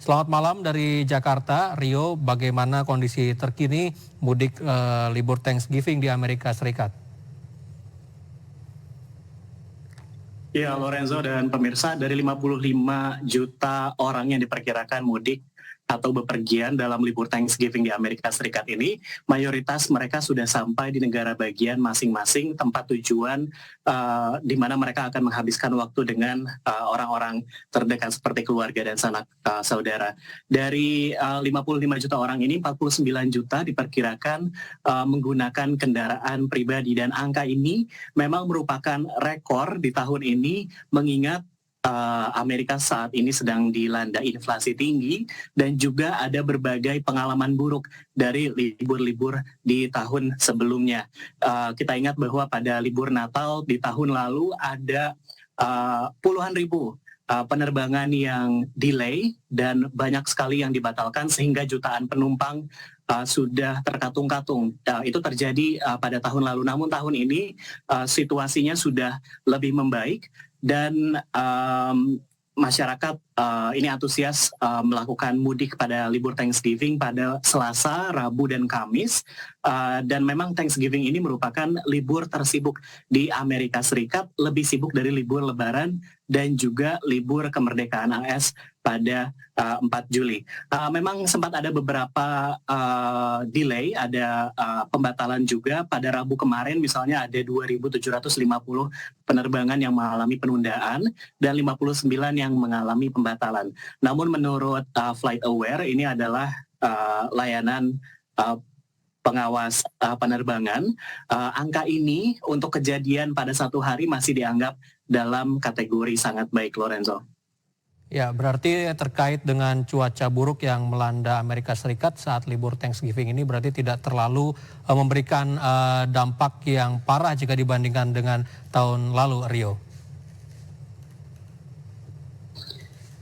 Selamat malam dari Jakarta, Rio. Bagaimana kondisi terkini mudik libur Thanksgiving di Amerika Serikat? Ya, Lorenzo dan pemirsa, dari 55 juta orang yang diperkirakan mudik atau bepergian dalam libur Thanksgiving di Amerika Serikat ini, mayoritas mereka sudah sampai di negara bagian masing-masing tempat tujuan di mana mereka akan menghabiskan waktu dengan orang-orang terdekat seperti keluarga dan sanak saudara. Dari 55 juta orang ini, 49 juta diperkirakan menggunakan kendaraan pribadi, dan angka ini memang merupakan rekor di tahun ini mengingat Amerika saat ini sedang dilanda inflasi tinggi dan juga ada berbagai pengalaman buruk dari libur-libur di tahun sebelumnya. Kita ingat bahwa pada libur Natal di tahun lalu ada puluhan ribu penerbangan yang delay dan banyak sekali yang dibatalkan sehingga jutaan penumpang sudah terkatung-katung. Itu terjadi pada tahun lalu. Namun tahun ini situasinya sudah lebih membaik dan masyarakat ini antusias melakukan mudik pada libur Thanksgiving pada Selasa, Rabu, dan Kamis. Dan memang Thanksgiving ini merupakan libur tersibuk di Amerika Serikat, lebih sibuk dari libur Lebaran dan juga libur kemerdekaan AS pada 4 Juli. Memang sempat ada beberapa delay, ada pembatalan juga pada Rabu kemarin, misalnya ada 2.750 penerbangan yang mengalami penundaan dan 59 yang mengalami pembatalan. Namun menurut FlightAware, ini adalah layanan pengawas penerbangan, angka ini untuk kejadian pada satu hari masih dianggap dalam kategori sangat baik, Lorenzo. Ya, berarti terkait dengan cuaca buruk yang melanda Amerika Serikat saat libur Thanksgiving ini berarti tidak terlalu memberikan dampak yang parah jika dibandingkan dengan tahun lalu, Rio.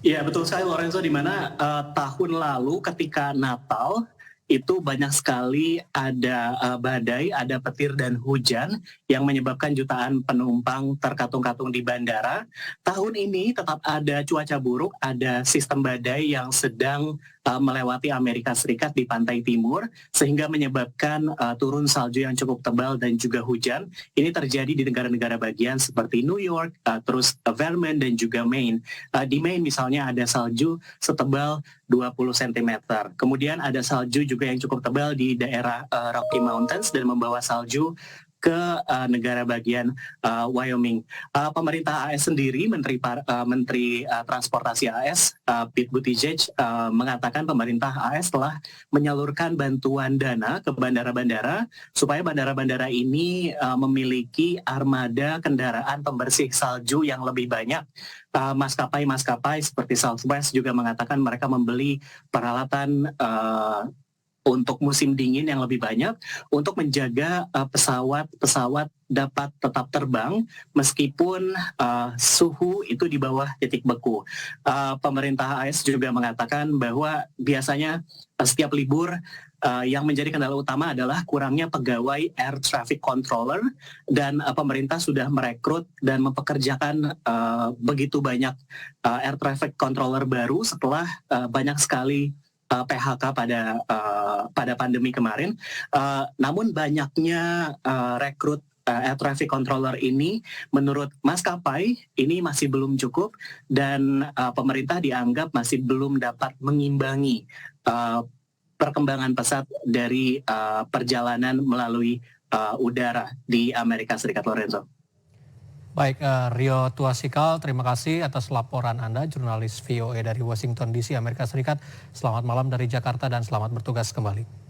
Ya, betul sekali, Lorenzo, di mana tahun lalu ketika Natal itu banyak sekali ada badai, ada petir dan hujan yang menyebabkan jutaan penumpang terkatung-katung di bandara. Tahun ini tetap ada cuaca buruk, ada sistem badai yang sedang melewati Amerika Serikat di pantai timur, sehingga menyebabkan turun salju yang cukup tebal dan juga hujan. Ini terjadi di negara-negara bagian seperti New York, terus Vermont dan juga Maine. Di Maine misalnya ada salju setebal 20 cm. Kemudian ada salju juga yang cukup tebal di daerah Rocky Mountains dan membawa salju ke negara bagian Wyoming. Pemerintah AS sendiri, Menteri Transportasi AS, Pete Buttigieg, mengatakan pemerintah AS telah menyalurkan bantuan dana ke bandara-bandara supaya bandara-bandara ini memiliki armada kendaraan pembersih salju yang lebih banyak. Maskapai-maskapai seperti Southwest juga mengatakan mereka membeli peralatan untuk musim dingin yang lebih banyak untuk menjaga pesawat-pesawat dapat tetap terbang meskipun suhu itu di bawah titik beku. Pemerintah AS juga mengatakan bahwa biasanya setiap libur yang menjadi kendala utama adalah kurangnya pegawai air traffic controller, dan pemerintah sudah merekrut dan mempekerjakan begitu banyak air traffic controller baru setelah banyak sekali PHK pada pandemi kemarin. Namun banyaknya rekrut air traffic controller ini menurut maskapai ini masih belum cukup, dan pemerintah dianggap masih belum dapat mengimbangi perkembangan pesat dari perjalanan melalui udara di Amerika Serikat, Lorenzo. Baik, Rio Tuasikal, terima kasih atas laporan Anda, jurnalis VOA dari Washington DC, Amerika Serikat. Selamat malam dari Jakarta dan selamat bertugas kembali.